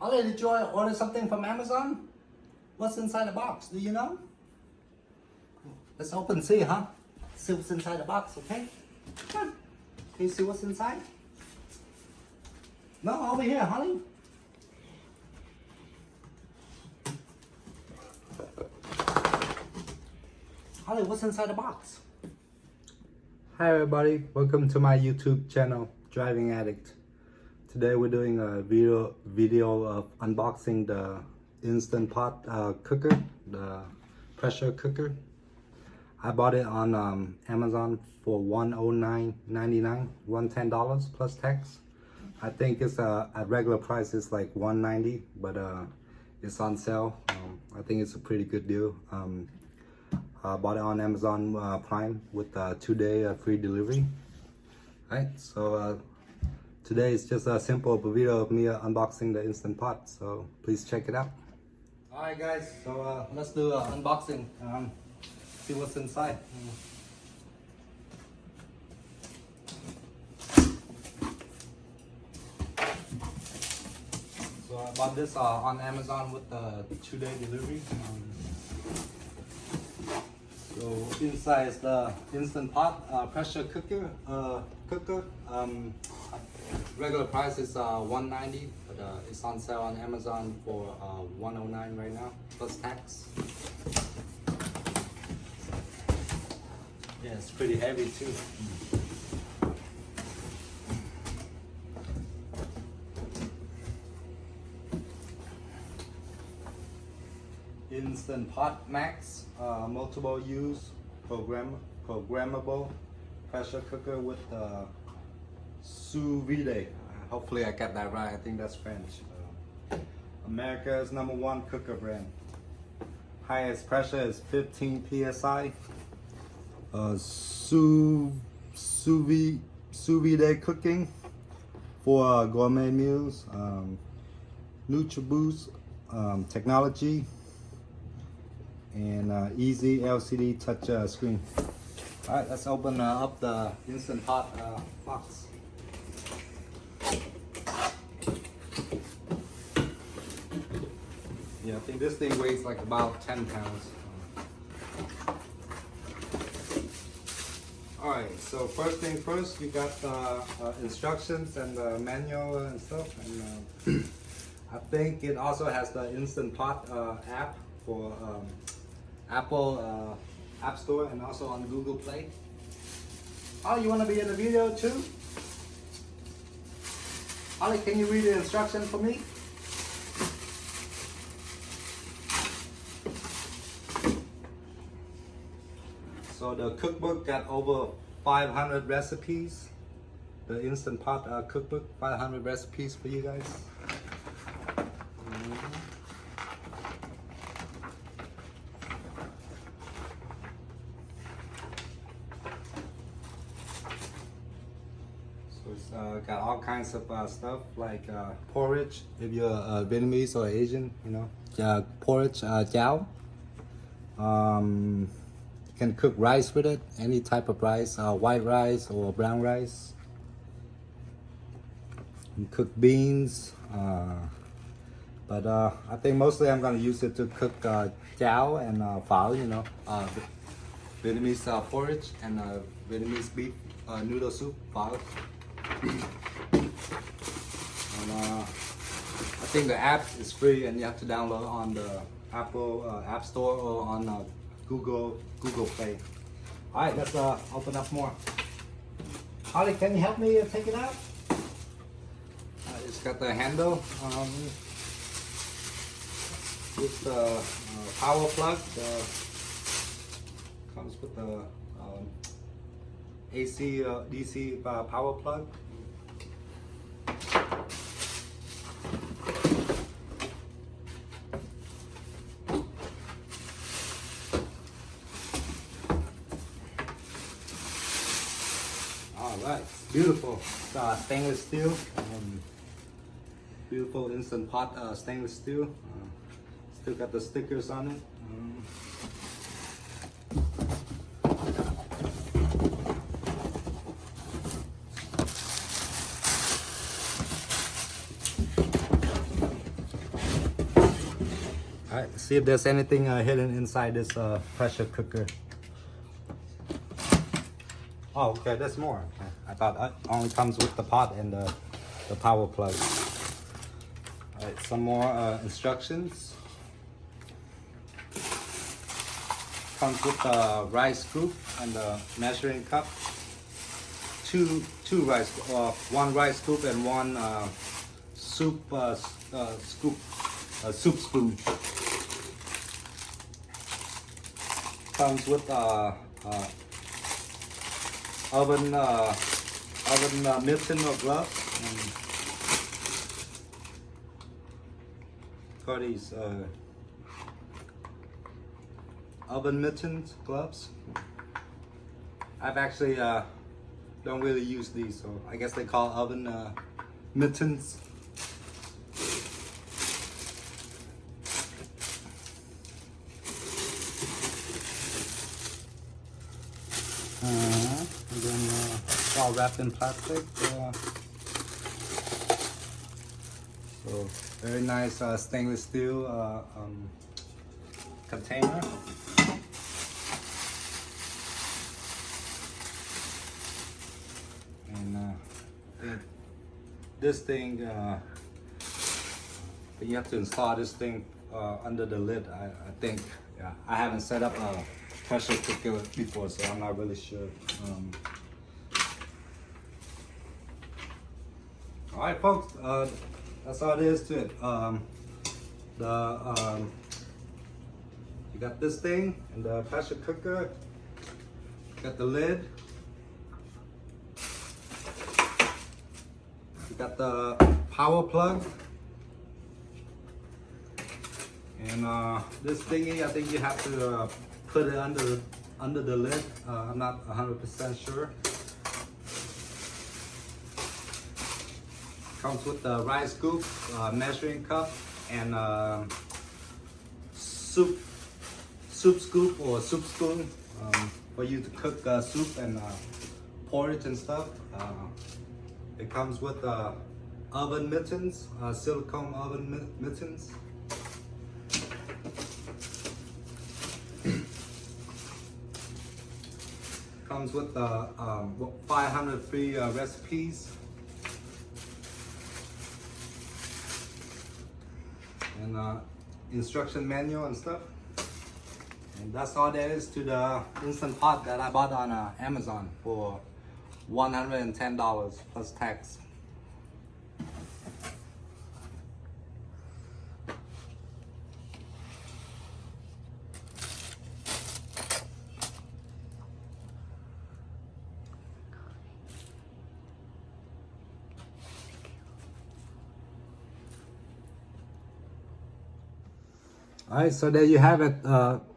Holly, did you order something from Amazon? What's inside the box? Do you know? Let's open and see, huh? See what's inside the box, okay? Come on. Can you see what's inside? No, over here, Holly. Holly, what's inside the box? Hi everybody, welcome to my YouTube channel, Driving Addict. Today we're doing a video of unboxing the Instant Pot cooker, the pressure cooker. I bought it on Amazon for $109.99, $110 plus tax. I think it's at regular price it's like $190, but it's on sale. I think it's a pretty good deal. I bought it on Amazon Prime with 2-day free delivery. Alright, so today is just a simple video of me unboxing the Instant Pot, so please check it out. Alright guys, so let's do unboxing, see what's inside. So I bought this on Amazon with the 2-day delivery. So inside is the Instant Pot pressure cooker. Regular price is $190, but it's on sale on Amazon for $109 right now, plus tax. Yeah, it's pretty heavy too. Instant Pot Max, multiple use, programmable pressure cooker with sous vide. Hopefully I got that right. I think that's French. America's #1 cooker brand. Highest pressure is 15 psi. Sous vide cooking for gourmet meals. NutriBoost technology. And easy LCD touch screen. Alright, let's open up the Instant Pot box. Yeah, I think this thing weighs like about 10 pounds. Alright, so first thing first, you got the instructions and the manual and stuff. And I think it also has the Instant Pot app for Apple App Store and also on Google Play. Oh, you want to be in the video too? Holly, can you read the instruction for me? So the cookbook got over 500 recipes. The Instant Pot cookbook, 500 recipes for you guys. It's got all kinds of stuff like porridge, if you're Vietnamese or Asian, you know, porridge, cháo. You can cook rice with it, any type of rice, white rice or brown rice. You can cook beans, but I think mostly I'm going to use it to cook cháo and pháo, you know, Vietnamese porridge and Vietnamese beef noodle soup, pháo. And, I think the app is free and you have to download on the Apple App Store or on Google Play. Alright, let's open up more. Holly, can you help me take it out? It's got the handle. With the power plug. Comes with the AC, DC power plug. Alright, beautiful. Stainless steel. Beautiful Instant Pot stainless steel. Still got the stickers on it. Alright, see if there's anything hidden inside this pressure cooker. Oh, okay, there's more. I thought it only comes with the pot and the power plug. Alright, some more instructions. Comes with the rice scoop and the measuring cup. Two rice, one rice scoop and one soup spoon. Comes with oven mitten or gloves. Got these oven mittens gloves. I've actually don't really use these, so I guess they call oven mittens. And then it's all wrapped in plastic. So very nice stainless steel container. And this thing, you have to install this thing under the lid. I think, yeah, I haven't set up a pressure cooker before, so I'm not really sure. All right, folks, that's all there is to it. You got this thing and the pressure cooker. Got the lid. You got the power plug. And this thingy, I think you have to put it under the lid. I'm not 100% sure. Comes with the rice scoop, measuring cup, and soup scoop or soup spoon for you to cook soup and porridge and stuff. It comes with oven mittens, silicone oven mittens. Comes with 500 free recipes. And instruction manual and stuff. And that's all there is to the Instant Pot that I bought on Amazon for $110 plus tax. Alright, so there you have it.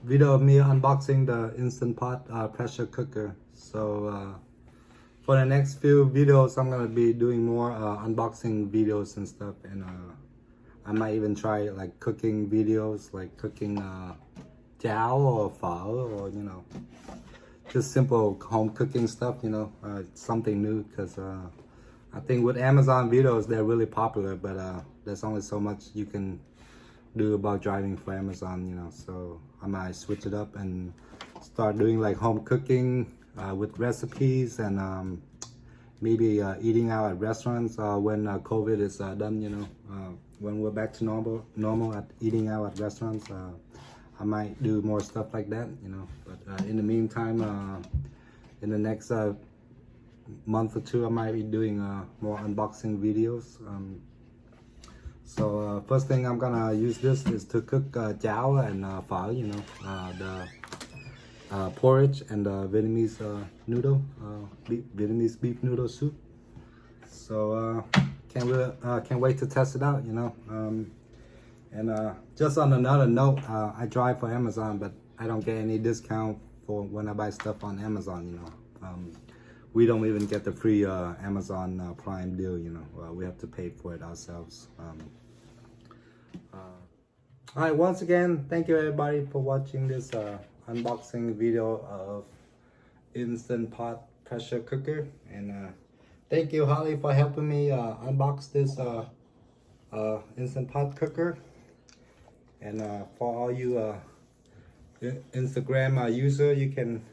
Video of me unboxing the Instant Pot pressure cooker. So for the next few videos, I'm gonna be doing more unboxing videos and stuff, and I might even try like cooking videos, like cooking jiao or phở, or you know, just simple home cooking stuff. You know, something new, because I think with Amazon videos they're really popular, but there's only so much you can do about driving for Amazon, you know. So I might switch it up and start doing like home cooking with recipes, and maybe eating out at restaurants when COVID is done, you know. When we're back to normal at eating out at restaurants, I might do more stuff like that, you know. But in the meantime, in the next month or two, I might be doing more unboxing videos. So first thing I'm gonna use this is to cook jiao and phở, you know, the porridge and the Vietnamese noodle, Vietnamese beef noodle soup. So can't wait to test it out, you know. And just on another note, I drive for Amazon, but I don't get any discount for when I buy stuff on Amazon, you know. We don't even get the free Amazon Prime deal, you know. We have to pay for it ourselves. All right, once again, thank you everybody for watching this unboxing video of Instant Pot pressure cooker, and thank you Holly for helping me unbox this Instant Pot cooker. And for all you Instagram user, you can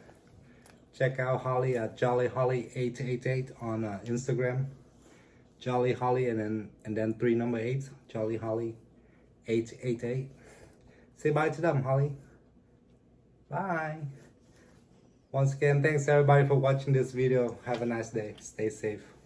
check out Holly at Jolly Holly 888 on Instagram. Jolly Holly and then 8, Jolly Holly 888. Say bye to them, Holly. Bye. Once again, thanks everybody for watching this video. Have a nice day. Stay safe.